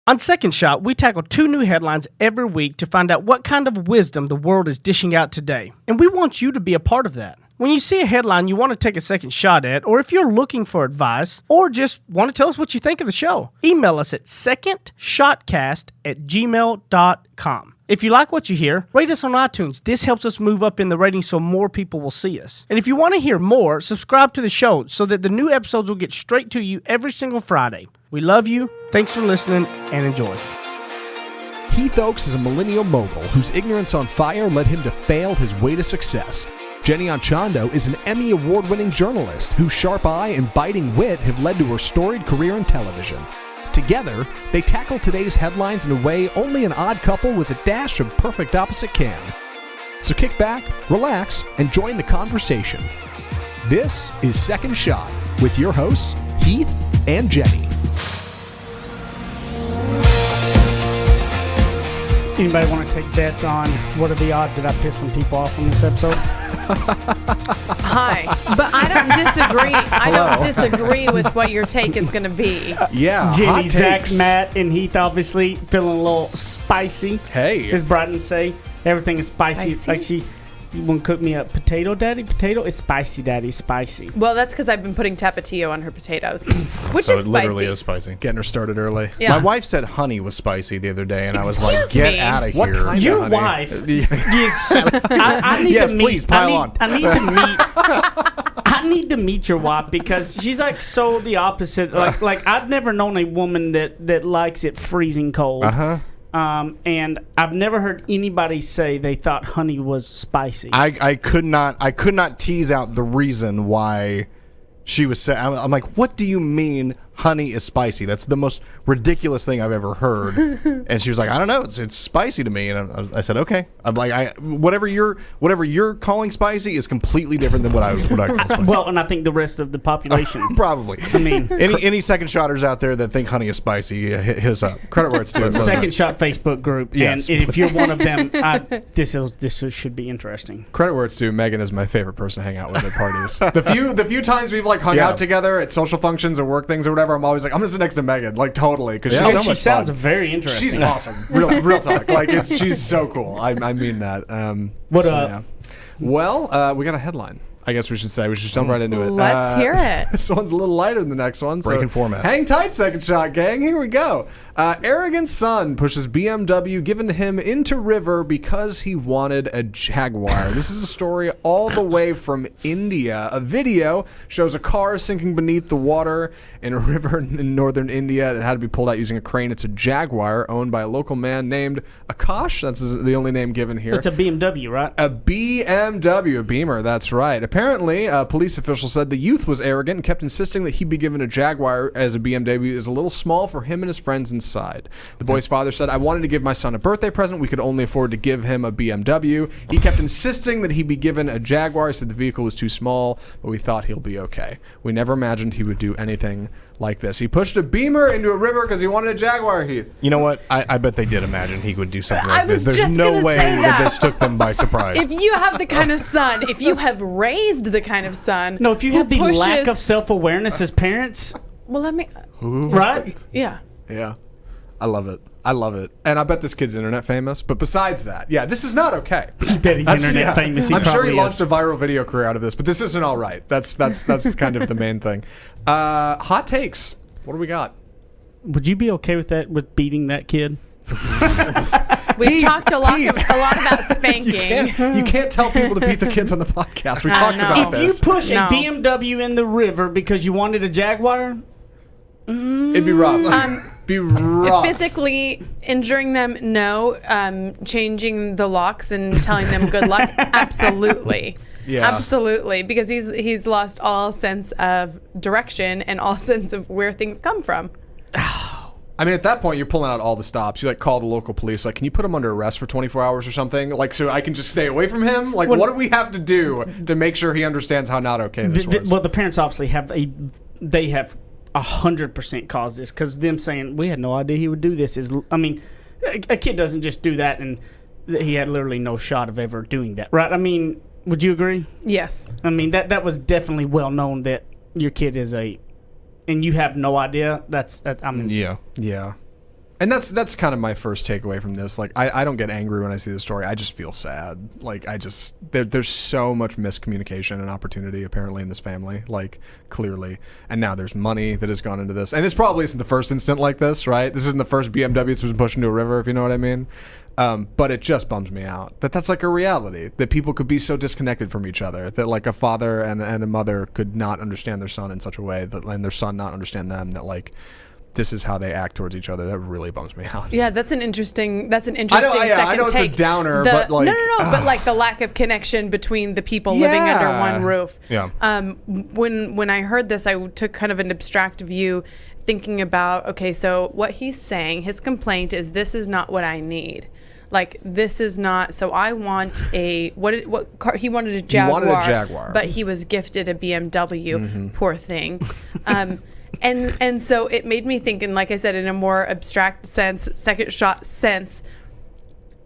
On Second Shot, we tackle 2 new headlines every week to find out what kind of wisdom the world is dishing out today. And we want you to be a part of that. When you see a headline you want to take a second shot at, or if you're looking for advice, or just want to tell us what you think of the show, email us at secondshotcast@gmail.com. If you like what you hear, rate us on iTunes. This helps us move up in the ratings so more people will see us. And if you want to hear more, subscribe to the show so that the new episodes will get straight to you every single Friday. We love you. Thanks for listening and enjoy. Heath Oaks is a millennial mogul whose ignorance on fire led him to fail his way to success. Jenny Anchondo is an Emmy award-winning journalist whose sharp eye and biting wit have led to her storied career in television. Together, they tackle today's headlines in a way only an odd couple with a dash of perfect opposite can. So kick back, relax, and join the conversation. This is Second Shot with your hosts, Heath and Jenny. Anybody want to take bets on what are the odds that I piss some people off on this episode? Hi, but I don't disagree. I don't disagree with what your take is going to be. Yeah, Jenny, Zach, Matt, and Heath obviously feeling a little spicy. Hey. As Bryden say, everything is spicy. Spicy? Like you want to cook me a potato, Daddy? Potato is spicy, Daddy, spicy. Well, that's because I've been putting Tapatio on her potatoes, which So is it literally spicy. is spicy. Getting her started early. Yeah. My wife said honey was spicy the other day, and I was like, Excuse get me? out of What here. kind Your honey. wife Yeah. is. I need Yes, to meet, please, pile on. I need to meet. I need to meet your wife because she's like so the opposite. Like I've never known a woman that likes it freezing cold. Uh-huh. And I've never heard anybody say they thought honey was spicy. I could not tease out the reason why she was saying. I'm like, what do you mean honey is spicy? That's the most ridiculous thing I've ever heard. And she was like, I don't know, it's spicy to me. And I said, okay. I'm like, whatever you're calling spicy is completely different than what I call spicy. well, and I think the rest of the population. Probably. I mean, any second shotters out there that think honey is spicy, hit us up. Credit where it's due. Second Shot Facebook group. Yes. And if you're one of them, this should be interesting. Credit where it's due. Megan is my favorite person to hang out with at parties. the few times we've like hung out together at social functions or work things or whatever, I'm always like, I'm gonna sit next to Megan, like totally, because she's so she much sounds fun. very interesting. She's awesome. Real talk. Like she's so cool. I mean that. What up? Yeah. Well, we got a headline. I guess we should say. We should jump right into it. Let's hear it. This one's a little lighter than the next one. Breaking format. Hang tight, Second Shot gang. Here we go. Arrogant son pushes BMW given to him into river because he wanted a Jaguar. This is a story all the way from India. A video shows a car sinking beneath the water in a river in northern India that had to be pulled out using a crane. It's a Jaguar owned by a local man named Akash. That's the only name given here. It's a BMW, right? A BMW, a Beamer, that's right. Apparently, a police official said the youth was arrogant and kept insisting that he be given a Jaguar as a BMW is a little small for him and his friends inside. The boy's father said, I wanted to give my son a birthday present. We could only afford to give him a BMW. He kept insisting that he be given a Jaguar. He said the vehicle was too small, but we thought he'll be okay. We never imagined he would do anything like this. He pushed a Beamer into a river because he wanted a Jaguar, Heath. You know what? I bet they did imagine he would do something like this. There's just no gonna way say that that. this took them by surprise. If you have the kind of son, if you have raised the kind of son, No, if you who have the lack pushes- of self-awareness as parents, well, let me, right? yeah. Yeah. I love it. I love it. And I bet this kid's internet famous. But besides that, yeah, this is not okay. I bet he's internet famous. He I'm sure probably he launched is. a viral video career out of this, but this isn't all right. That's kind of the main thing. Hot takes. What do we got? Would you be okay with that? With beating that kid? We've talked a lot about spanking. You can't tell people to beat the kids on the podcast. We I talked know. about If you this. push No. a BMW in the river because you wanted a Jaguar, It'd be rough. Be rough. Physically injuring them, no. Changing the locks and telling them good luck, absolutely. Yeah. Absolutely, because he's lost all sense of direction and all sense of where things come from. I mean, at that point, you're pulling out all the stops. You like call the local police. Like, can you put him under arrest for 24 hours or something? Like, so I can just stay away from him. Like, Well, what do we have to do to make sure he understands how not okay this was? well, the parents obviously have 100% caused this because them saying we had no idea he would do this is. I mean, a kid doesn't just do that, and he had literally no shot of ever doing that, right? I mean, would you agree? Yes. I mean, that was definitely well known that your kid is and you have no idea. I mean, Yeah. Yeah. And that's kind of my first takeaway from this. Like, I don't get angry when I see the story. I just feel sad. Like, there's so much miscommunication and opportunity apparently in this family, like, clearly. And now there's money that has gone into this. And this probably isn't the first incident like this, right? This isn't the first BMW that's been pushed into a river, if you know what I mean. But it just bums me out that that's like a reality, that people could be so disconnected from each other, that like a father and a mother could not understand their son in such a way, that and their son not understand them, that like this is how they act towards each other. That really bums me out. Yeah, that's an interesting second I know take. It's a downer, but like no, but like the lack of connection between the people living under one roof. Yeah. When I heard this, I took kind of an abstract view, thinking about, okay, so what he's saying, his complaint is, this is not what I need. Like, this is not, so I want what car, he wanted a Jaguar. He wanted a Jaguar. But he was gifted a BMW, poor thing. And so it made me think, and like I said, in a more abstract sense, second shot sense,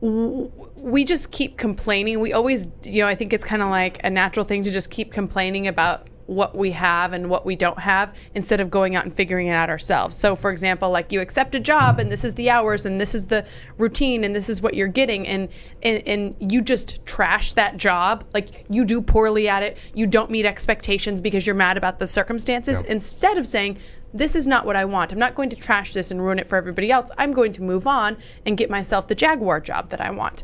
we just keep complaining. We always, I think it's kind of like a natural thing to just keep complaining about what we have and what we don't have, instead of going out and figuring it out ourselves. So for example, like, you accept a job and this is the hours and this is the routine and this is what you're getting, and you just trash that job. Like, you do poorly at it, you don't meet expectations because you're mad about the circumstances, instead of saying, this is not what I want. I'm not going to trash this and ruin it for everybody else. I'm going to move on and get myself the Jaguar job that I want.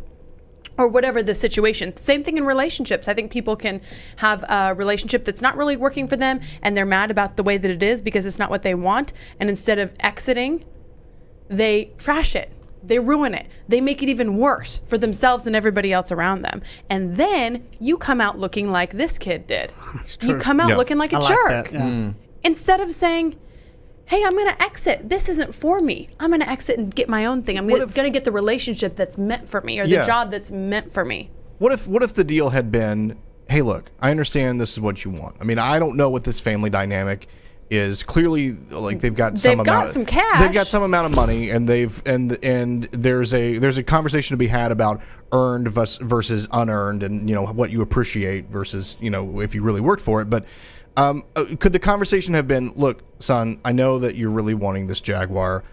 Or whatever the situation. Same thing in relationships. I think people can have a relationship that's not really working for them, and they're mad about the way that it is because it's not what they want. And instead of exiting, they trash it. They ruin it. They make it even worse for themselves and everybody else around them. And then you come out looking like this kid did. You come out looking like a jerk. Instead of saying, hey, I'm going to exit. This isn't for me. I'm going to exit and get my own thing. I'm going to get the relationship that's meant for me, or the job that's meant for me. What if the deal had been, hey, look, I understand this is what you want. I mean, I don't know what this family dynamic is. Clearly, like, they've got some cash. They've got some amount of money, and there's a conversation to be had about earned versus unearned, and what you appreciate versus if you really worked for it. But could the conversation have been, look, son, I know that you're really wanting this Jaguar.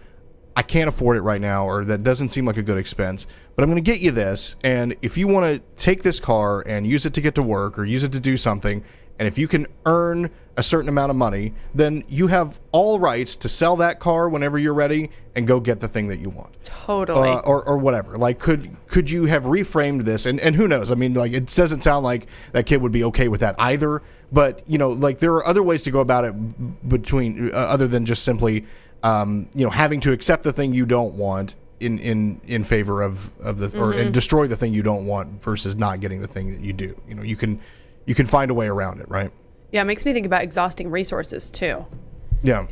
I can't afford it right now, or that doesn't seem like a good expense, but I'm going to get you this. And if you want to take this car and use it to get to work or use it to do something, and if you can earn a certain amount of money, then you have all rights to sell that car whenever you're ready and go get the thing that you want. Totally. Or whatever. Like, could you have reframed this? And who knows? I mean, like, it doesn't sound like that kid would be okay with that either. But, like, there are other ways to go about it between other than just simply, having to accept the thing you don't want in favor of the or and destroy the thing you don't want versus not getting the thing that you do. You can find a way around it, right? Yeah, it makes me think about exhausting resources too. Yeah.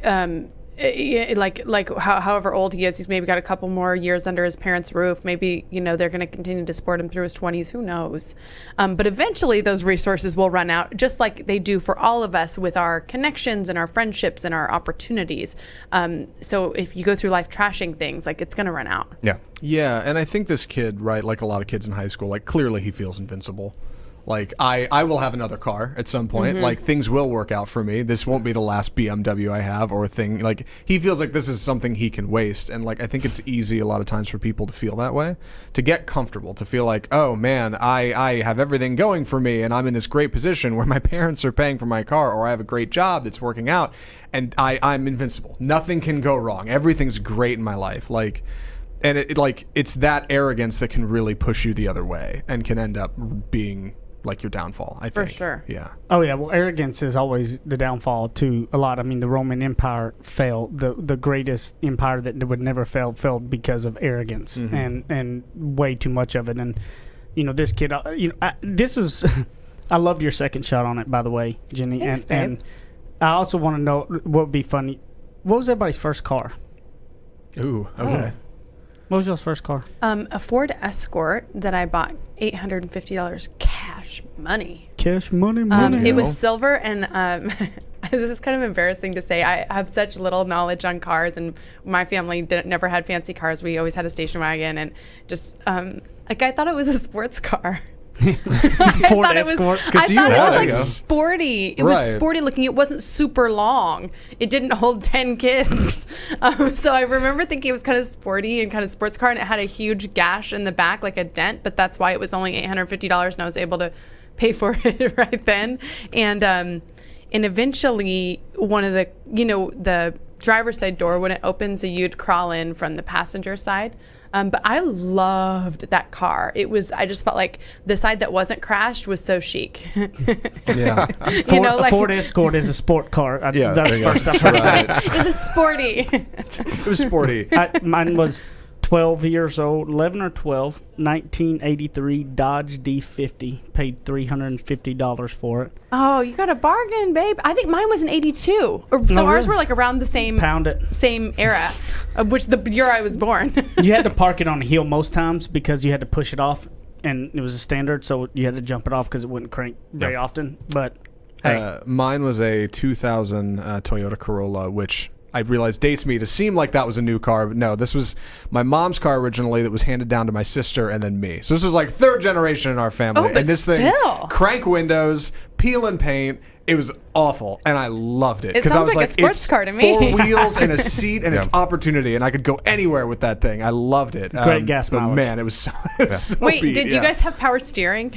However old he is, he's maybe got a couple more years under his parents' roof. Maybe, they're going to continue to support him through his 20s. Who knows? But eventually those resources will run out, just like they do for all of us with our connections and our friendships and our opportunities. So if you go through life trashing things, like, it's going to run out. Yeah. Yeah, and I think this kid, right, like a lot of kids in high school, like, clearly he feels invincible. Like, I will have another car at some point. Like, things will work out for me. This won't be the last BMW I have or thing. Like, he feels like this is something he can waste. And, like, I think it's easy a lot of times for people to feel that way, to get comfortable, to feel like, oh, man, I have everything going for me, and I'm in this great position where my parents are paying for my car, or I have a great job that's working out, and I'm invincible. Nothing can go wrong. Everything's great in my life. Like... And it's that arrogance that can really push you the other way and can end up being like your downfall, I think. For sure. Yeah. Oh, yeah. Well, arrogance is always the downfall to a lot. I mean, the Roman Empire failed. The greatest empire that would never fail failed because of arrogance and way too much of it. And, this kid, this was, I loved your second shot on it, by the way, Jenny. Thanks, and I also want to know what would be funny. What was everybody's first car? Ooh, okay. What was your first car? A Ford Escort that I bought $850 cash money. Cash money. It was silver, and this is kind of embarrassing to say. I have such little knowledge on cars, and my family never had fancy cars. We always had a station wagon, and just I thought it was a sports car. Ford thought it was, Escort. I thought it was there like you go. sporty. It was Right. sporty looking. It wasn't super long. It didn't hold 10 kids. So I remember thinking it was kind of sporty and kind of sports car, and it had a huge gash in the back, like a dent, but that's why it was only $850, and I was able to pay for it right then. And eventually one of the, the driver's side door, when it opens, you'd crawl in from the passenger side. But I loved that car. I just felt like the side that wasn't crashed was so chic. Yeah. A Ford Escort is a sport car. Yeah, That's there you the go. first I've heard of it. It was sporty. It was sporty. Mine was 12 years old, 11 or 12, 1983 Dodge D50. Paid $350 for it. Oh, you got a bargain, babe. I think mine was an 82. So ours really? were like around the same Pound it. same era, of which the year I was born. You had to park it on a hill most times because you had to push it off, and it was a standard, so you had to jump it off because it wouldn't crank very often. But hey, Mine was a 2000 Toyota Corolla, which I realized dates me to seem like that was a new car, but no, this was my mom's car originally that was handed down to my sister and then me. So this was like third generation in our family. Oh, but and this thing, still. crank windows, peel and paint. It was awful, and I loved it It I sounds was like a sports it's car to me. 4 wheels and a seat, and it's opportunity, and I could go anywhere with that thing. I loved it. Great gas but mileage. man, it was so. Wait, beat, did you yeah. guys have power steering?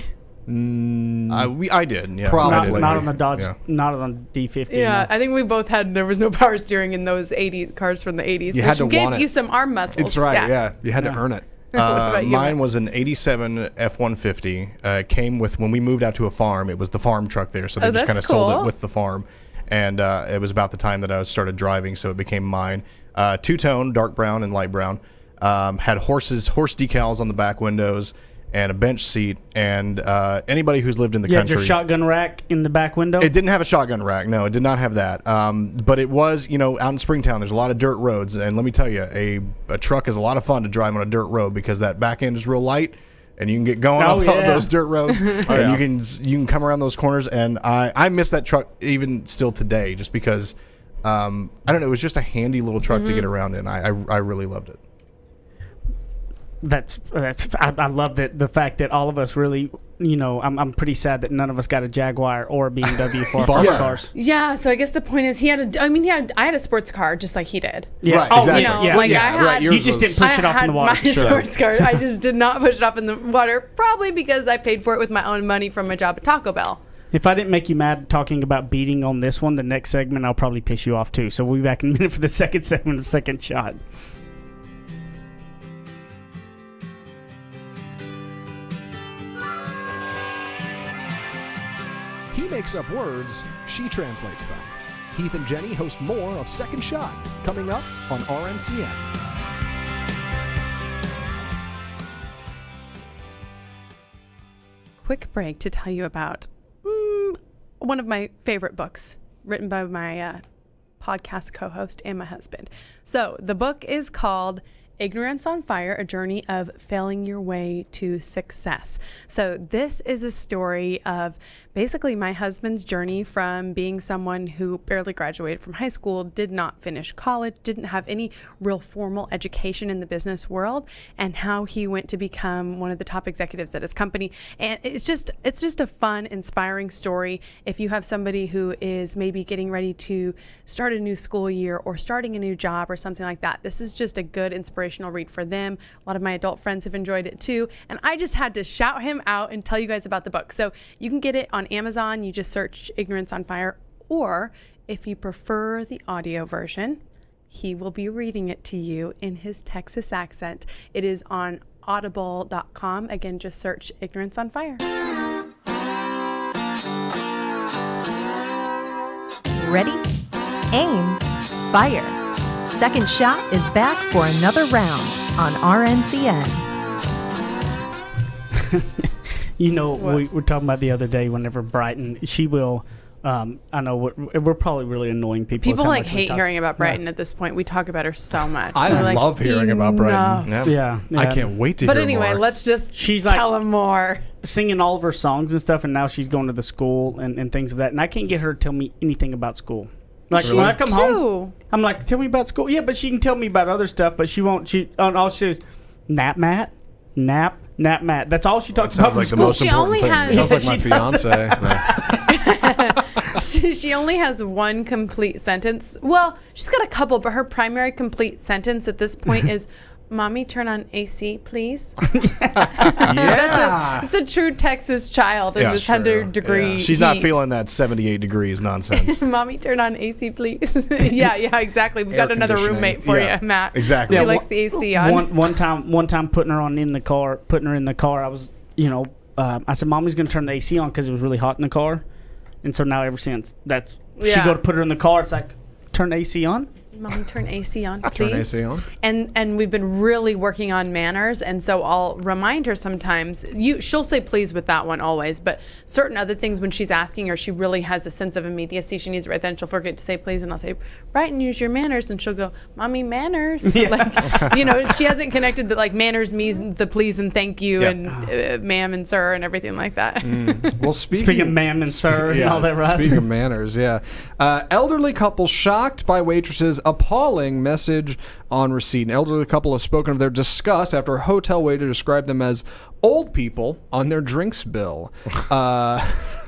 I did. Yeah, Probably. not on the Dodge, Yeah. not on the D50. Yeah, no. I think we both had. There was no power steering in those 80 cars from the 80s. You had which to gave want it. you some arm muscles. It's right. Yeah, you had to earn it. What about you, Mine Matt? was an 87 F-150. Came with, when we moved out to a farm, it was the farm truck there, so they Oh, just kind of that's sold cool. it with the farm. And it was about the time that I started driving, so it became mine. Two-tone, dark brown and light brown. Had horse decals on the back windows and a bench seat. And anybody who's lived in the You had country... your shotgun rack in the back window. It didn't have a shotgun rack. No, it did not have that. But it was, out in Springtown, there's a lot of dirt roads. And let me tell you, a truck is a lot of fun to drive on a dirt road because that back end is real light and you can get going Oh, on yeah. those dirt roads. And you can come around those corners. And I miss that truck even still today just because, I don't know, it was just a handy little truck to get around in. I really loved it. I love that the fact that all of us really, I'm pretty sad that none of us got a Jaguar or a BMW for our first Yeah. cars. Yeah, so I guess the point is I had a sports car just like he did. Yeah. Right, Oh, exactly. yeah. Like yeah. I had, You just didn't push it off in the water. My sports car. I just did not push it off in the water, probably because I paid for it with my own money from my job at Taco Bell. If I didn't make you mad talking about beating on this one, the next segment I'll probably piss you off too. So we'll be back in a minute for the second segment of Second Shot. He makes up words, she translates them. Heath and Jenny host more of Second Shot, coming up on RNCN. Quick break to tell you about one of my favorite books written by my podcast co-host and my husband. So the book is called Ignorance on Fire, A Journey of Failing Your Way to Success. So this is a story of basically my husband's journey from being someone who barely graduated from high school, did not finish college, didn't have any real formal education in the business world, and how he went to become one of the top executives at his company. And it's just a fun, inspiring story. If you have somebody who is maybe getting ready to start a new school year or starting a new job or something like that, this is just a good inspirational read for them. A lot of my adult friends have enjoyed it too. And I just had to shout him out and tell you guys about the book. So you can get it on Amazon. You just search Ignorance on Fire. Or if you prefer the audio version, he will be reading it to you in his Texas accent. It is on audible.com. Again, just search Ignorance on Fire. Ready? Aim. Fire. Second Shot is back for another round on RNCN. We were talking about the other day whenever Brighton, she will, I know we're probably really annoying people. People how like much we hate talk. hearing about Brighton at this point. We talk about her so much. I They're like, love hearing about Brighton. "Enough." Yeah. Yeah. I can't wait to But hear anyway, more. let's just She's like- tell them more. Singing all of her songs and stuff, and now she's going to the school and things of that. And I can't get her to tell me anything about school. Like when I come home, I'm like, tell me about school. Yeah, but she can tell me about other stuff, but she won't. All she says, nap, Matt, nap. Nap Matt. That's all she talks Sounds about. like the from most she important only thing. has- Sounds like She my does. fiance. She only has one complete sentence. Well, she's got a couple, but her primary complete sentence at this point is, "Mommy, turn on AC, please." Yeah. It's a true Texas child in Yeah, this sure. 100-degree She's not heat. feeling that 78 degrees nonsense. "Mommy, turn on AC, please." yeah, exactly. We've got Air another conditioning. roommate for Yeah, you, Matt. exactly. She Yeah, likes the AC on. One time putting her in the car. I was, I said, "Mommy's gonna turn the AC on" because it was really hot in the car, and so now ever since she Yeah. go to put her in the car, it's like, turn the AC on. "Mommy, turn AC on, please." Turn AC on. And we've been really working on manners, and so I'll remind her sometimes. She'll say please with that one always, but certain other things when she's asking her, she really has a sense of immediacy. She needs it right then. She'll forget to say please, and I'll say, "Brighton, use your manners," and she'll go, "Mommy, manners." Like, she hasn't connected that like manners means the please and thank you Yeah. and ma'am and sir and everything like that. Well, Speaking of ma'am and sir and yeah, all that, right? Speaking of manners, yeah. Elderly couple shocked by waitress's appalling message on receipt. An elderly couple have spoken of their disgust after a hotel waiter described them as old people on their drinks bill.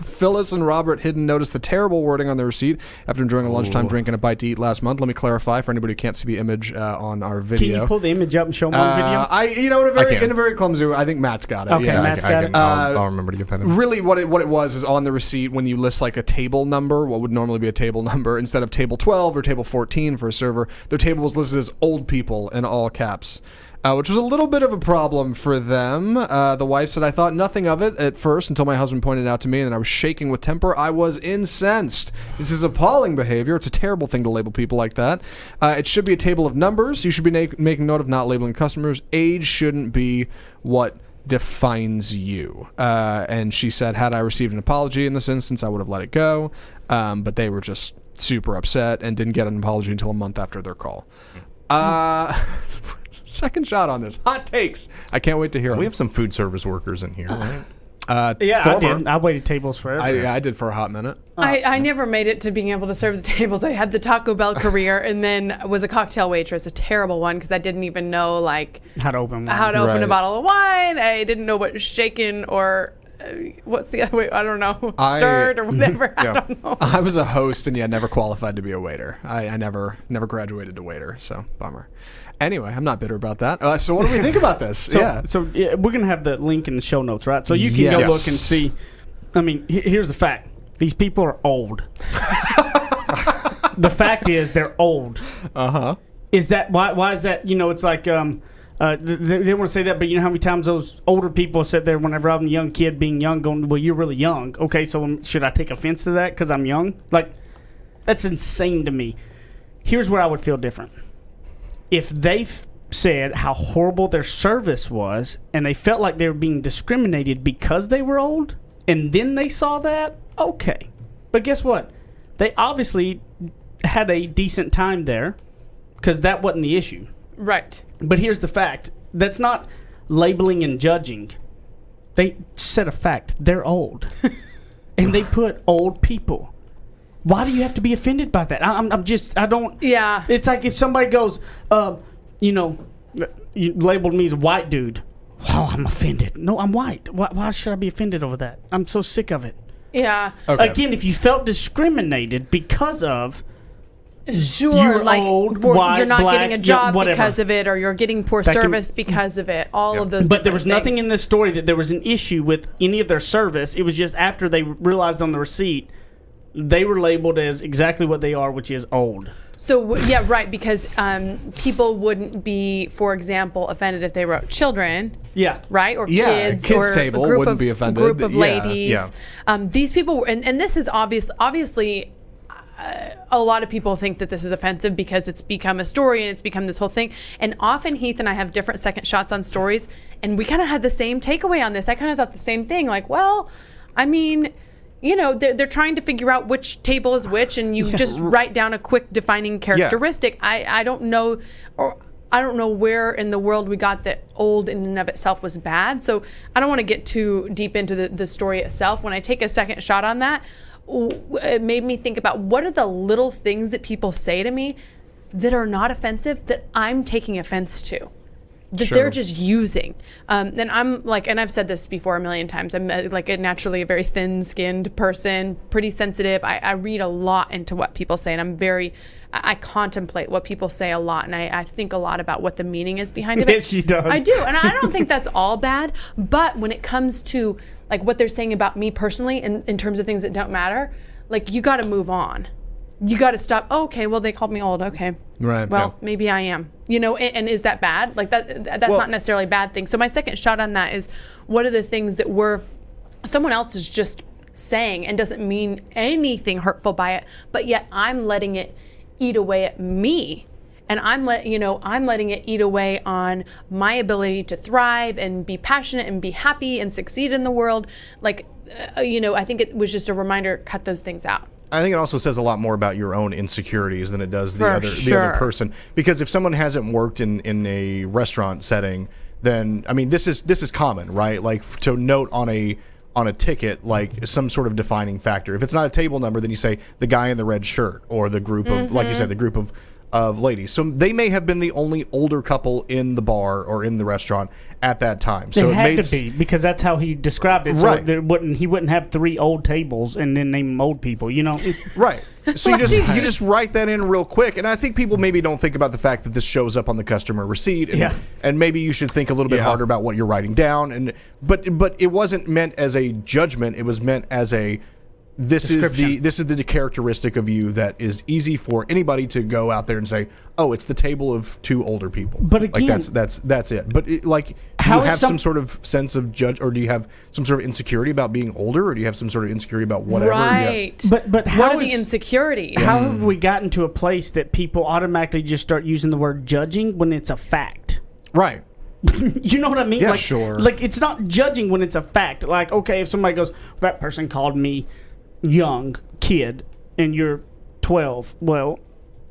Phyllis and Robert Hidden noticed the terrible wording on their receipt after enjoying a lunchtime drink and a bite to eat last month. Let me clarify for anybody who can't see the image on our Can video. you pull the image up and show me on the video? In a very clumsy way, I think Matt's got it. Okay, yeah. Matt's got it. I'll remember to get that in. Really, what it was is on the receipt when you list like a table number, what would normally be a table number, instead of table 12 or table 14 for a server, their table was listed as old people in all caps. Which was a little bit of a problem for them. The wife said, "I thought nothing of it at first until my husband pointed it out to me, and then I was shaking with temper. I was incensed. This is appalling behavior. It's a terrible thing to label people like that. It should be a table of numbers. You should be making note of not labeling customers. Age shouldn't be what defines you." And she said, "Had I received an apology in this instance, I would have let it go." But they were just super upset and didn't get an apology until a month after their call. Second shot on this. Hot takes. I can't wait to hear them. We have some food service workers in here, right? Yeah, former. I did. I waited tables forever. I did for a hot minute. I never made it to being able to serve the tables. I had the Taco Bell career and then was a cocktail waitress, a terrible one because I didn't even know like how to open one. how to open a Right. bottle of wine. I didn't know what shaken or what's the other way? I don't know. Stirred or whatever. I don't know. I was a host and never qualified to be a waiter. I never graduated to waiter, so bummer. Anyway, I'm not bitter about that. So what do we think about this? So we're gonna have the link in the show notes, right? So you can go Yes. look and see. I mean, here's the fact: these people are old. The fact is, they're old. Is that why is that? It's like they want to say that, but you know how many times those older people sit there whenever I'm a young kid, being young, going, "Well, you're really young." Okay, so should I take offense to that because I'm young? Like, that's insane to me. Here's where I would feel different. If they said how horrible their service was and they felt like they were being discriminated because they were old and then they saw that, okay. But guess what? They obviously had a decent time there because that wasn't the issue. Right. But here's the fact. That's not labeling and judging. They said a fact. They're old. And they put old people. Why do you have to be offended by that? I don't. Yeah. It's like if somebody goes, you labeled me as a white dude. Wow, I'm offended. No, I'm white. Why should I be offended over that? I'm so sick of it. Yeah. Okay. Again, if you felt discriminated because of Sure, You're like old, for, white, you're not black, getting a yeah, job whatever. because of it, or you're getting poor That can- service because of it. All of those. But there was different nothing things. in this story that there was an issue with any of their service. It was just after they realized on the receipt they were labeled as exactly what they are, which is old. So yeah, right, because people wouldn't be, for example, offended if they wrote children, Yeah. right, or Yeah, kids, kids or table a group wouldn't of, be offended. group of Yeah, ladies. yeah. These people, were, and this is obviously. A lot of people think that this is offensive because it's become a story and it's become this whole thing. And often Heath and I have different second shots on stories, and we kind of had the same takeaway on this. I kind of thought the same thing. Like, well, I mean, they're trying to figure out which table is which, and you just write down a quick defining characteristic. I don't know, or I don't know where in the world we got that old in and of itself was bad. So I don't want to get too deep into the story itself. When I take a second shot on that, it made me think about what are the little things that people say to me that are not offensive that I'm taking offense to. that they're just using. And I'm like, and I've said this before a million times, I'm like naturally a very thin-skinned person, pretty sensitive. I read a lot into what people say, and I contemplate what people say a lot, and I think a lot about what the meaning is behind it. Yes, she does. I do, and I don't think that's all bad, but when it comes to like what they're saying about me personally in terms of things that don't matter, like you got to move on. You got to stop. Oh, okay, well, they called me old. Okay. Right. Well, maybe I am. You know, and is that bad? Like that's not necessarily a bad thing. So my second shot on that is, what are the things that someone else is just saying and doesn't mean anything hurtful by it, but yet I'm letting it eat away at me. And I'm letting it eat away on my ability to thrive and be passionate and be happy and succeed in the world. Like, I think it was just a reminder, cut those things out. I think it also says a lot more about your own insecurities than it does the For other sure. person. Because if someone hasn't worked in a restaurant setting, then I mean this is common, right? Like to note on a ticket like some sort of defining factor. If it's not a table number, then you say the guy in the red shirt or the group of like you said, the group of ladies. So they may have been the only older couple in the bar or in the restaurant at that time. So It had to be, because that's how he described it. So Right. he wouldn't have 3 old tables and then name them old people, you know? Right. So you just write that in real quick. And I think people maybe don't think about the fact that this shows up on the customer receipt. And, Yeah. and maybe you should think a little bit harder about what you're writing down. But it wasn't meant as a judgment. It was meant as a this is the characteristic of you that is easy for anybody to go out there and say, oh, it's the table of 2 older people. But again, like that's it. But do you How is have some sort of sense of or do you have some sort of insecurity about being older, or do you have some sort of insecurity about whatever? Right. But how what are the is- insecurities? How have we gotten to a place that people automatically just start using the word judging when it's a fact? Right. You know what I mean? Yeah, like, sure. Like, it's not judging when it's a fact. Like, okay, if somebody goes, that person called me young kid and you're 12, well,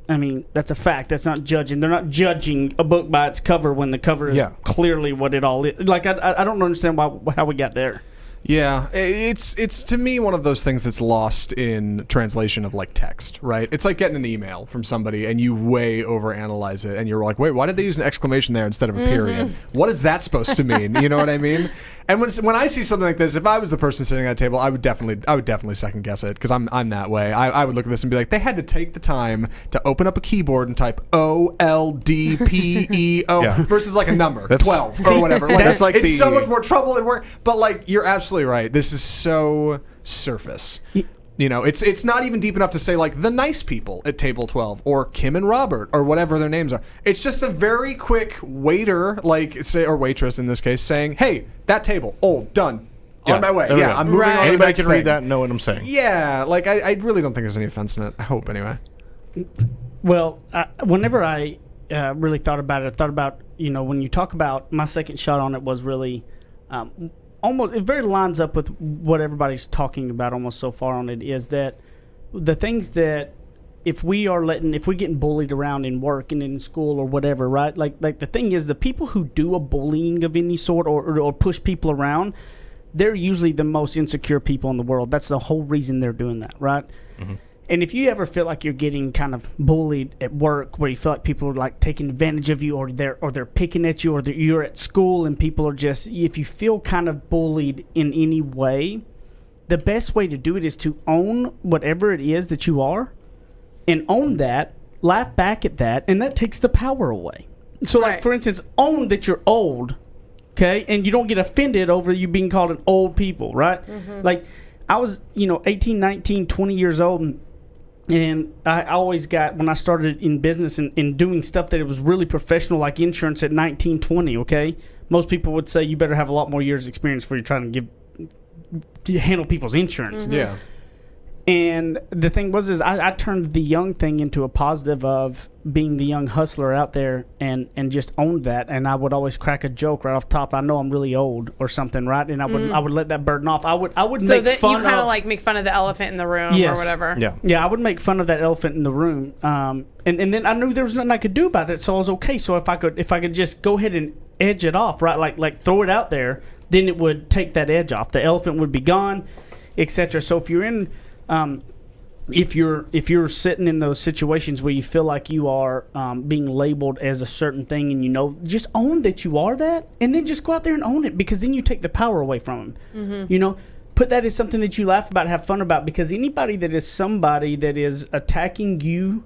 I mean, that's a fact. That's not judging. They're not judging a book by its cover when the cover is clearly what it all is. Like, I don't understand how we got there. Yeah, it's to me one of those things that's lost in translation of like text, right? It's like getting an email from somebody and you way overanalyze it and you're like, wait, why did they use an exclamation there instead of a period? What is that supposed to mean? You know what I mean? And when I see something like this, if I was the person sitting at a table, I would definitely second guess it, because I'm that way. I would look at this and be like, they had to take the time to open up a keyboard and type OLDPEO Yeah. versus like a number, That's- 12 or whatever. Like, That's like it's the- so much more trouble and work. But like, you're absolutely right. This is so surface. You know, it's not even deep enough to say like the nice people at table 12 or Kim and Robert or whatever their names are. It's just a very quick waiter, like say, or waitress in this case, saying, "Hey, that table, old, done, on my way. there we Yeah, go. I'm moving on to the Anybody next can read thing." that and know what I'm saying. Yeah, like I really don't think there's any offense in it. I hope anyway. Well, whenever I really thought about it, I thought about, when you talk about, my second shot on it was really almost, it very lines up with what everybody's talking about almost so far on it, is that the things that if we're getting bullied around in work and in school or whatever, right? Like the thing is, the people who do a bullying of any sort or push people around, they're usually the most insecure people in the world. That's the whole reason they're doing that, right? Mm-hmm. And if you ever feel like you're getting kind of bullied at work, where you feel like people are like taking advantage of you, or they're picking at you, or you're at school and people are just, if you feel kind of bullied in any way, the best way to do it is to own whatever it is that you are, and own that, laugh back at that, and that takes the power away. So, like, Right. for instance, own that you're old, okay, and you don't get offended over you being called an old people, right? Mm-hmm. Like, I was, 18, 19, 20 years old, and I always got, when I started in business and doing stuff that it was really professional, like insurance at 19, 20, okay? Most people would say you better have a lot more years experience before you're trying to handle people's insurance. Mm-hmm. Yeah. And the thing was I turned the young thing into a positive of being the young hustler out there and just owned that. And I would always crack a joke right off top. I know I'm really old or something, right? And I would let that burden off. I would So make that fun you kind of of like make fun of the elephant in the room Yes. or whatever. Yeah. Yeah, I would make fun of that elephant in the room, and then I knew there was nothing I could do about it, so I was okay. So if I could just go ahead and edge it off, right, like throw it out there, then it would take that edge off. The elephant would be gone, etc. So if you're in if you're sitting in those situations where you feel like you are being labeled as a certain thing, and just own that you are that, and then just go out there and own it, because then you take the power away from them. Put that as something that you laugh about, have fun about, because anybody that is somebody that is attacking you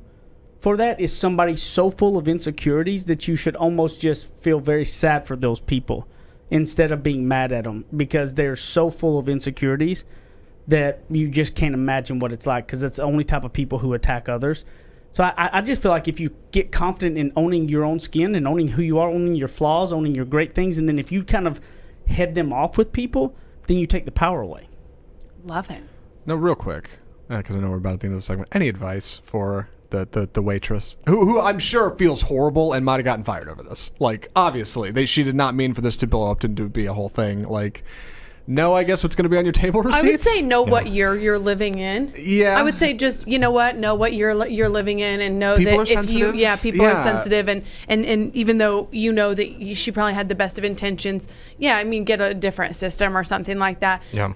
for that is somebody so full of insecurities that you should almost just feel very sad for those people instead of being mad at them, because they're so full of insecurities that you just can't imagine what it's like, because it's the only type of people who attack others. So I just feel like if you get confident in owning your own skin and owning who you are, owning your flaws, owning your great things, and then if you kind of head them off with people, then you take the power away. Love it. No, real quick, because I know we're about at the end of the segment. Any advice for the waitress who I'm sure feels horrible and might have gotten fired over this? Like, obviously, she did not mean for this to blow up and to be a whole thing. Like, no, I guess what's going to be on your table receipts? I would say know what year you're living in. Yeah. I would say just, know what year you're living in, and know People that are if sensitive. people are Yeah. sensitive, and even though you know that she probably had the best of intentions, get a different system or something like that. Yeah.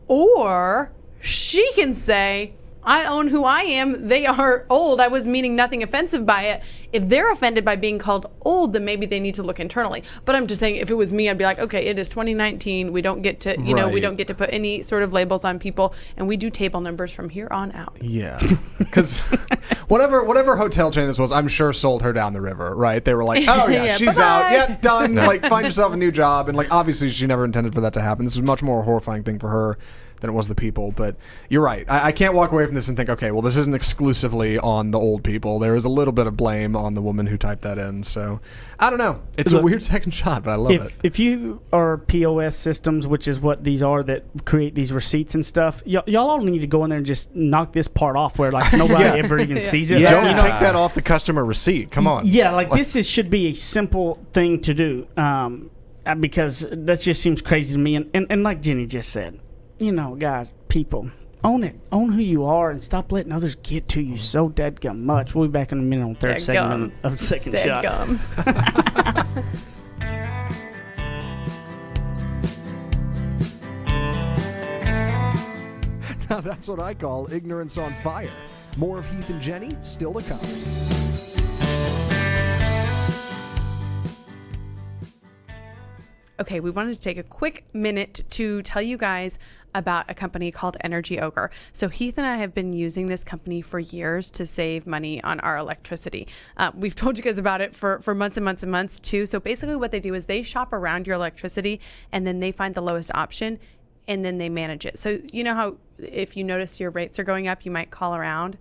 Or she can say, I own who I am. They are old. I was meaning nothing offensive by it. If they're offended by being called old, then maybe they need to look internally. But I'm just saying, if it was me, I'd be like, okay, it is 2019. We don't get to, we Right. don't get to put any sort of labels on people, and we do table numbers from here on out. Yeah, because whatever hotel chain this was, I'm sure sold her down the river, right? They were like, oh yeah, Yeah, she's bye-bye. out, yeah, done. Like, find yourself a new job, and like, obviously, she never intended for that to happen. This is a much more horrifying thing for her than it was the people. But you're right. I can't walk away from this and think, okay, well, this isn't exclusively on the old people. There is a little bit of blame on the woman who typed that in. So I don't know. It's a weird second shot, but I love it. If you are POS systems, which is what these are that create these receipts and stuff, y'all all need to go in there and just knock this part off where like nobody Yeah. ever even sees it. Yeah. Don't You know? take that off the customer receipt. Come on. Yeah, like this should be a simple thing to do, because that just seems crazy to me. And like Jenny just said, guys, people, own it. Own who you are and stop letting others get to you so dadgum much. We'll be back in a minute on third Dadgum. segment of Second Shot. Dadgum. Now that's what I call ignorance on fire. More of Heath and Jenny still to come. Okay, we wanted to take a quick minute to tell you guys about a company called Energy Ogre. So Heath and I have been using this company for years to save money on our electricity. We've told you guys about it for months and months and months too. So basically what they do is they shop around your electricity, and then they find the lowest option, and then they manage it. So you know how if you notice your rates are going up, you might call around.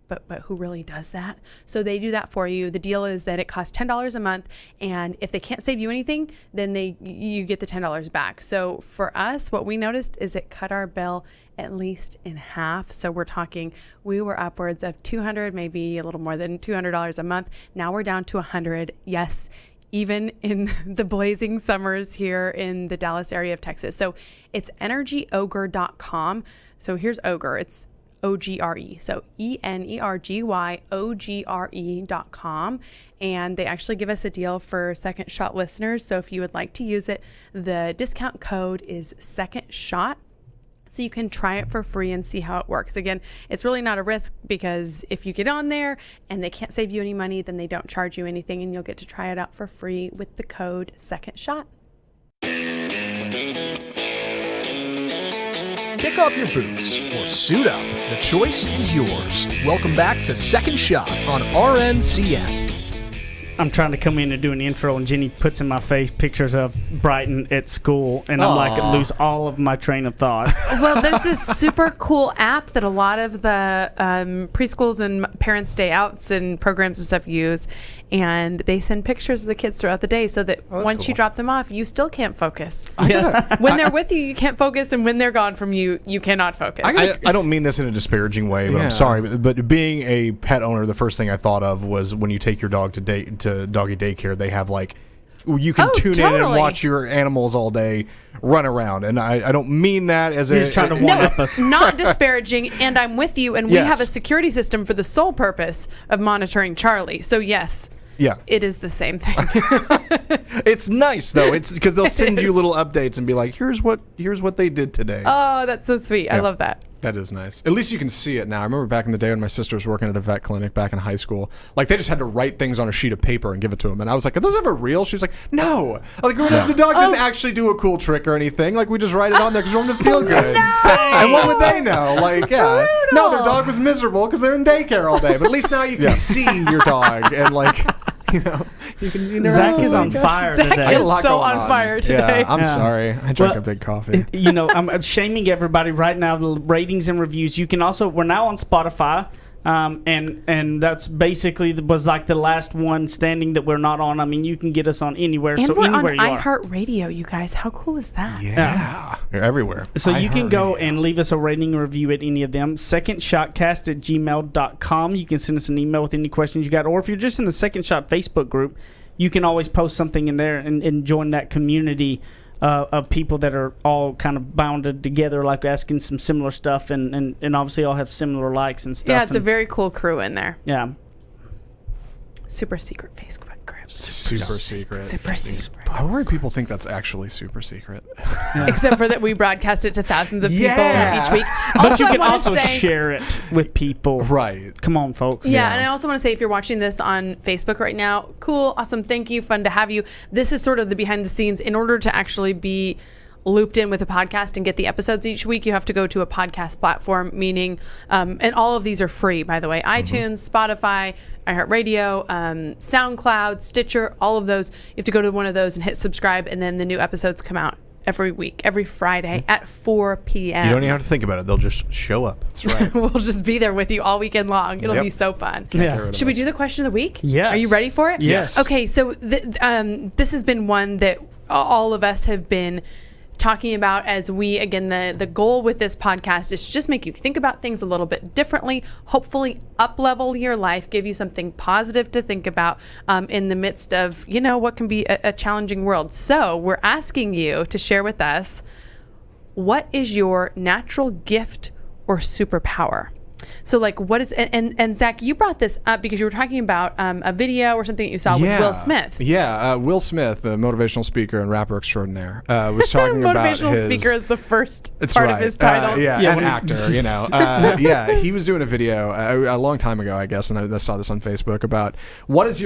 But who really does that? So they do that for you. The deal is that it costs $10 a month, and if they can't save you anything, then you get the $10 back. So for us, what we noticed is it cut our bill at least in half. So we're talking, we were upwards of $200, maybe a little more than $200 a month. Now we're down to $100. Yes, even in the blazing summers here in the Dallas area of Texas. So it's energyogre.com. So here's Ogre. It's OGRE. So ENERGYOGRE.com. And they actually give us a deal for Second Shot listeners. So if you would like to use it, the discount code is Second Shot. So you can try it for free and see how it works. Again, it's really not a risk, because if you get on there and they can't save you any money, then they don't charge you anything, and you'll get to try it out for free with the code Second Shot. Kick off your boots or suit up. The choice is yours. Welcome back to Second Shot on RNCN. I'm trying to come in and do an intro, and Jenny puts in my face pictures of Brighton at school, and I'm like, lose all of my train of thought. Well, there's this super cool app that a lot of the preschools and parents' day outs and programs and stuff use, and they send pictures of the kids throughout the day so that once you drop them off, you still can't focus. When they're with you, you can't focus, and when they're gone from you, you cannot focus. I don't mean this in a disparaging way, but Yeah. I'm sorry. But being a pet owner, the first thing I thought of was when you take your dog to doggy daycare, they have like, you can tune in and totally. watch your animals all day run around. And I don't mean that as You're a just trying to one up us. Not disparaging, and I'm with you, and we Yes. have a security system for the sole purpose of monitoring Charlie. So yes, yeah. it is the same thing. It's nice though. It's because they'll send you little updates and be like, here's what they did today. Oh, that's so sweet. I Yeah. love that. That is nice. At least you can see it now. I remember back in the day when my sister was working at a vet clinic back in high school. Like, they just had to write things on a sheet of paper and give it to him. And I was like, are those ever real? She was like, no. Like, the dog didn't actually do a cool trick or anything. Like, we just write it on there because we want him to feel good. And what would they know? Like, yeah. No, their dog was miserable because they're in daycare all day. But at least now you can see your dog and, like, you know, you never Zach know. is on fire Zach today. is lot so going on fire today. Yeah, I'm Yeah. sorry. I drank Well, a big coffee. You know, I'm shaming everybody right now. The ratings and reviews. You can also. We're now on Spotify, and that's basically was like the last one standing that we're not on. I mean, you can get us on anywhere. And so we're anywhere on you are. iHeartRadio, you guys. How cool is that? Yeah. You're everywhere. So you can go iHeartRadio. and leave us a rating and review at any of them. secondshotcast@gmail.com. You can send us an email with any questions you got. Or if you're just in the Second Shot Facebook group, you can always post something in there and join that community of people that are all kind of bounded together, like asking some similar stuff. And obviously all have similar likes and stuff. Yeah, it's a and, very cool crew in there. yeah. Super secret Facebook group. Super secret. Super secret. I worry people think that's actually super secret. Except for that we broadcast it to thousands of people Yeah. each week. But you I can wanna also say- share it with people. Right. Come on, folks. Yeah, and I also want to say if you're watching this on Facebook right now, cool, awesome, thank you, fun to have you. This is sort of the behind the scenes. In order to actually be looped in with a podcast and get the episodes each week, you have to go to a podcast platform, meaning, and all of these are free, by the way, iTunes, Spotify, iHeartRadio, SoundCloud, Stitcher, all of those. You have to go to one of those and hit subscribe, and then the new episodes come out every week, every Friday at 4 p.m. You don't even have to think about it. They'll just show up. That's right. We'll just be there with you all weekend long. It'll Yep. be so fun. Yeah. Should we do the question of the week? Yes. Are you ready for it? Yes. Okay, so this has been one that all of us have been talking about as we, again, the goal with this podcast is to just make you think about things a little bit differently, hopefully up-level your life, give you something positive to think about in the midst of, you know, what can be a challenging world. So we're asking you to share with us, what is your natural gift or superpower? So, like, what is and Zach, you brought this up because you were talking about a video or something that you saw with Will Smith. Yeah, Will Smith, the motivational speaker and rapper extraordinaire, was talking about Motivational his... speaker is the first It's part right. of his title. Yeah, Yeah, an when he- actor, you know. Yeah, he was doing a video a long time ago, I guess, and I saw this on Facebook about what is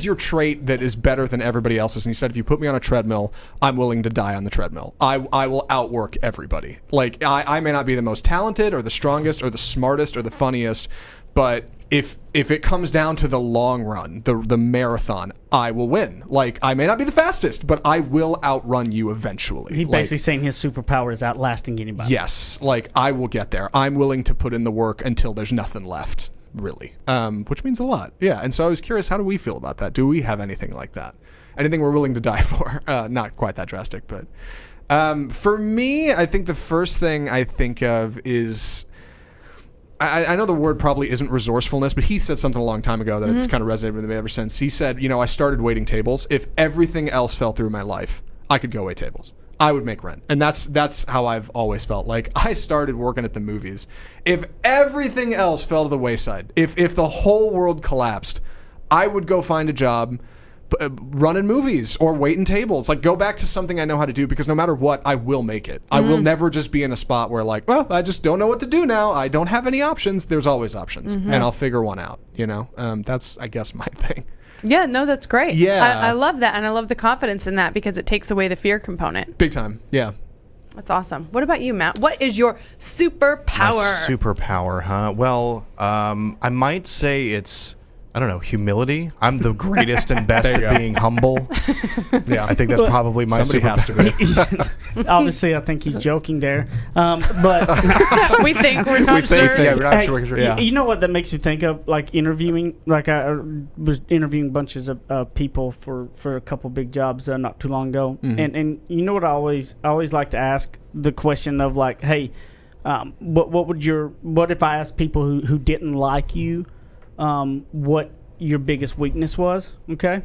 your trait that is better than everybody else's. And he said, if you put me on a treadmill, I'm willing to die on the treadmill. I will outwork everybody. Like, I may not be the most talented or the strongest or the smartest or the funniest, but if it comes down to the long run, the marathon, I will win. Like, I may not be the fastest, but I will outrun you eventually. He's Like, basically saying his superpower is outlasting anybody. yes, like, I will get there. I'm willing to put in the work until there's nothing left, really, which means a lot. Yeah, and so I was curious, how do we feel about that? Do we have anything like that? Anything we're willing to die for? Not quite that drastic, but for me, I think the first thing I think of is... I know the word probably isn't resourcefulness, but he said something a long time ago that it's kind of resonated with me ever since. He said, you know, I started waiting tables. If everything else fell through my life, I could go wait tables. I would make rent. And that's how I've always felt. Like, I started working at the movies. If everything else fell to the wayside, if the whole world collapsed, I would go find a job running movies or waiting tables. Like, go back to something I know how to do, because no matter what, I will make it. I will never just be in a spot where, like, well, I just don't know what to do now. I don't have any options. There's always options, and I'll figure one out, you know? That's, I guess, my thing. Yeah, no, that's great. Yeah. I love that, and I love the confidence in that because it takes away the fear component. Big time, yeah. That's awesome. What about you, Matt? What is your superpower? My superpower, huh? Well, I might say it's, I don't know, humility. I'm the greatest and best There you at go. being humble. Yeah, I think that's probably my Somebody has to superpower. be. Obviously, I think he's joking there. But we think we're not We think, sure. yeah, we're not Hey, sure. Yeah. you know what that makes me think of? Like interviewing, like I was interviewing bunches of people for a couple big jobs not too long ago, and you know what I always like to ask the question of, like, hey, what if I asked people who didn't like you, what your biggest weakness was? Okay,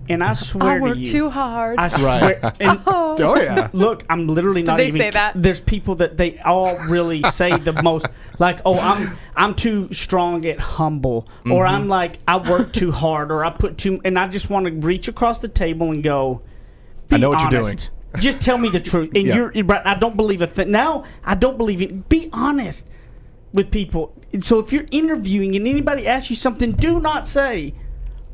and I swear I work to you, too hard. I swear, and Oh, yeah. look, I'm literally not they even. say that? There's people that they all really say the most, like, oh, I'm too strong at humble, or I'm like, I work too hard, or I put too, and I just want to reach across the table and go, be I know what honest. you're doing. Just tell me the truth. And Yeah. you're right. I don't believe a thing. Now, I don't believe it. Be honest with people. And so if you're interviewing and anybody asks you something, do not say,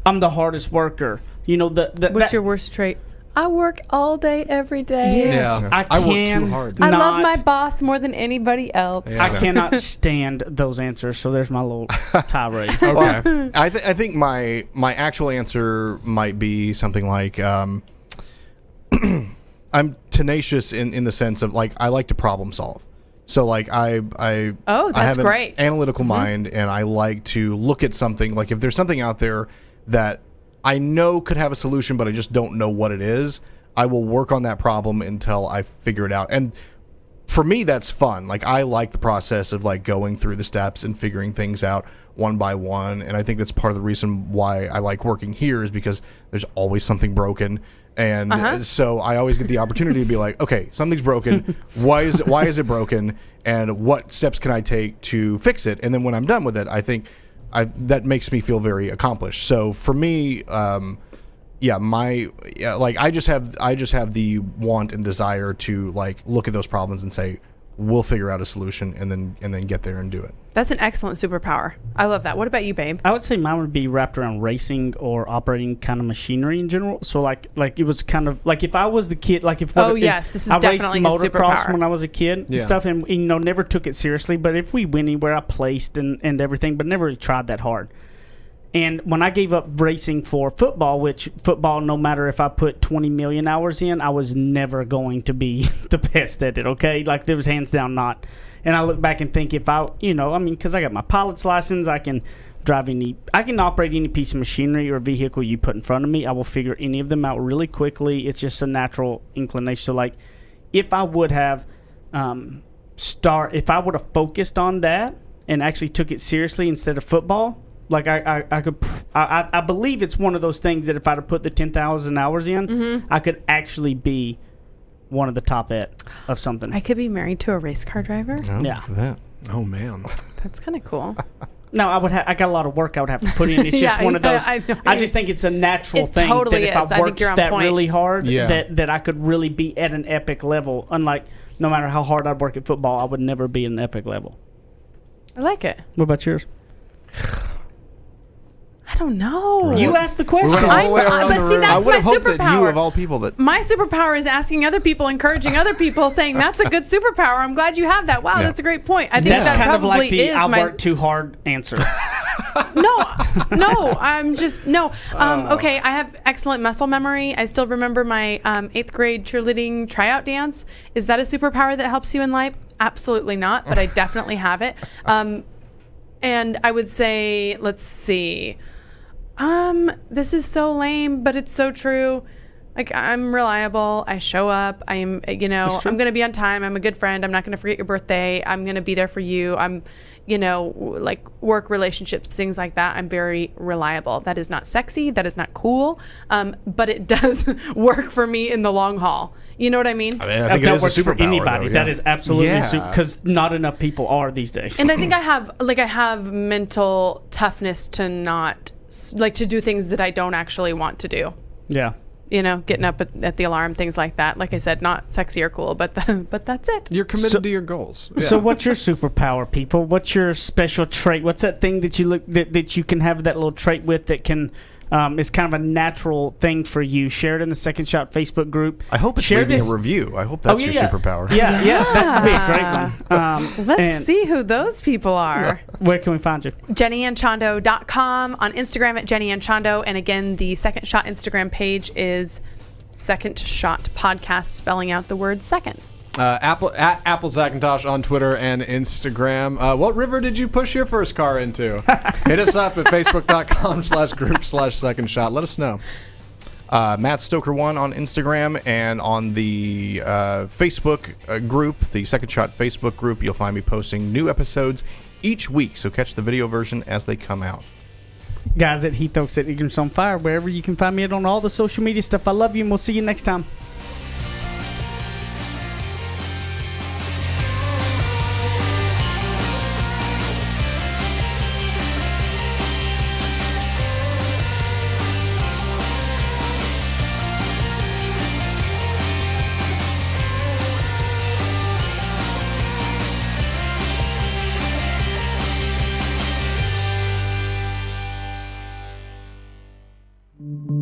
I'm the hardest worker. You know, What's your worst trait? I work all day, every day. Yes, Yeah. I work too can hard. I love not- my boss more than anybody else. I cannot stand those answers. So there's my little tirade. Okay. I think my actual answer might be something like I'm tenacious in the sense of like I like to problem solve. So like I Oh, I that's have an great. analytical mind, and I like to look at something like if there's something out there that I know could have a solution, but I just don't know what it is. I will work on that problem until I figure it out. And for me, that's fun. Like I like the process of like going through the steps and figuring things out one by one. And I think that's part of the reason why I like working here is because there's always something broken. And so I always get the opportunity to be like, okay, something's broken. Why is it broken? And what steps can I take to fix it? And then when I'm done with it, I think that makes me feel very accomplished. So for me, like I just have the want and desire to like look at those problems and say, we'll figure out a solution and then get there and do it. That's an excellent superpower. I love that. What about you, babe? I would say mine would be wrapped around racing or operating kind of machinery in general. So like it was kind of like if I was the kid, like if Oh, yes, this is I definitely a raced motocross superpower. when I was a kid and Yeah. stuff, and never took it seriously. But if we went anywhere, I placed and everything, but never really tried that hard. And when I gave up racing for football, which football, no matter if I put 20 million hours in, I was never going to be the best at it, okay? Like, there was hands down not. And I look back and think if I, because I got my pilot's license, I can operate any piece of machinery or vehicle you put in front of me. I will figure any of them out really quickly. It's just a natural inclination. So, like, if I would have focused on that and actually took it seriously instead of football, like I believe it's one of those things that if I'd have put the 10,000 hours in, I could actually be one of the top of something. I could be married to a race car driver. Yeah. That. Oh man. That's kind of cool. No, I got a lot of work I would have to put in. It's just Yeah, one of those. I know. I just think it's a natural It thing totally that if is. I think I worked you're on that point. really hard, Yeah. that I could really be at an epic level. Unlike no matter how hard I'd work at football, I would never be at an epic level. I like it. What about yours? I don't know. You asked the question. went all the way around but the see, room. that's I would my have hoped that you, superpower. of all people, that My superpower is asking other people, encouraging other people, saying that's a good superpower. I'm glad you have that. Wow, Yeah. that's a great point. I think That's that kind of probably like the is I my work too hard answer. no. I'm just no. Okay, I have excellent muscle memory. I still remember my 8th grade cheerleading tryout dance. Is that a superpower that helps you in life? Absolutely not, but I definitely have it. And I would say, let's see. This is so lame, but it's so true. Like, I'm reliable. I show up. I'm going to be on time. I'm a good friend. I'm not going to forget your birthday. I'm going to be there for you. I'm, like work relationships, things like that. I'm very reliable. That is not sexy. That is not cool. But it does work for me in the long haul. You know what I mean? I think it that is works a for superpower, anybody. though, That yeah. is absolutely Yeah. because not enough people are these days. And I think I have mental toughness to not like to do things that I don't actually want to do. yeah. Getting up at the alarm, things like that. Like I said, not sexy or cool, but that's it. You're committed to your goals. Yeah. So what's your superpower, people? What's your special trait? What's that thing that you that you can have that little trait with that can is kind of a natural thing for you? Share it in the Second Shot Facebook group. I hope it's Share leaving this- a review. I hope that's your superpower. Yeah, that would be a great one. Let's and see who those people are. Where can we find you? JennyAndChando.com, on Instagram at JennyAndChando, and again, the Second Shot Instagram page is Second Shot Podcast, spelling out the word second. Apple Zackintosh on Twitter and Instagram. What river did you push your first car into? Hit us up at facebook.com/group/second shot. Let us know. Matt Stoker 1 on Instagram, and on the Facebook group, the Second Shot Facebook group, you'll find me posting new episodes each week. So catch the video version as they come out. Guys at Heath Oaks at Ignorance on Fire, wherever you can find me on all the social media stuff. I love you, and we'll see you next time. Bye.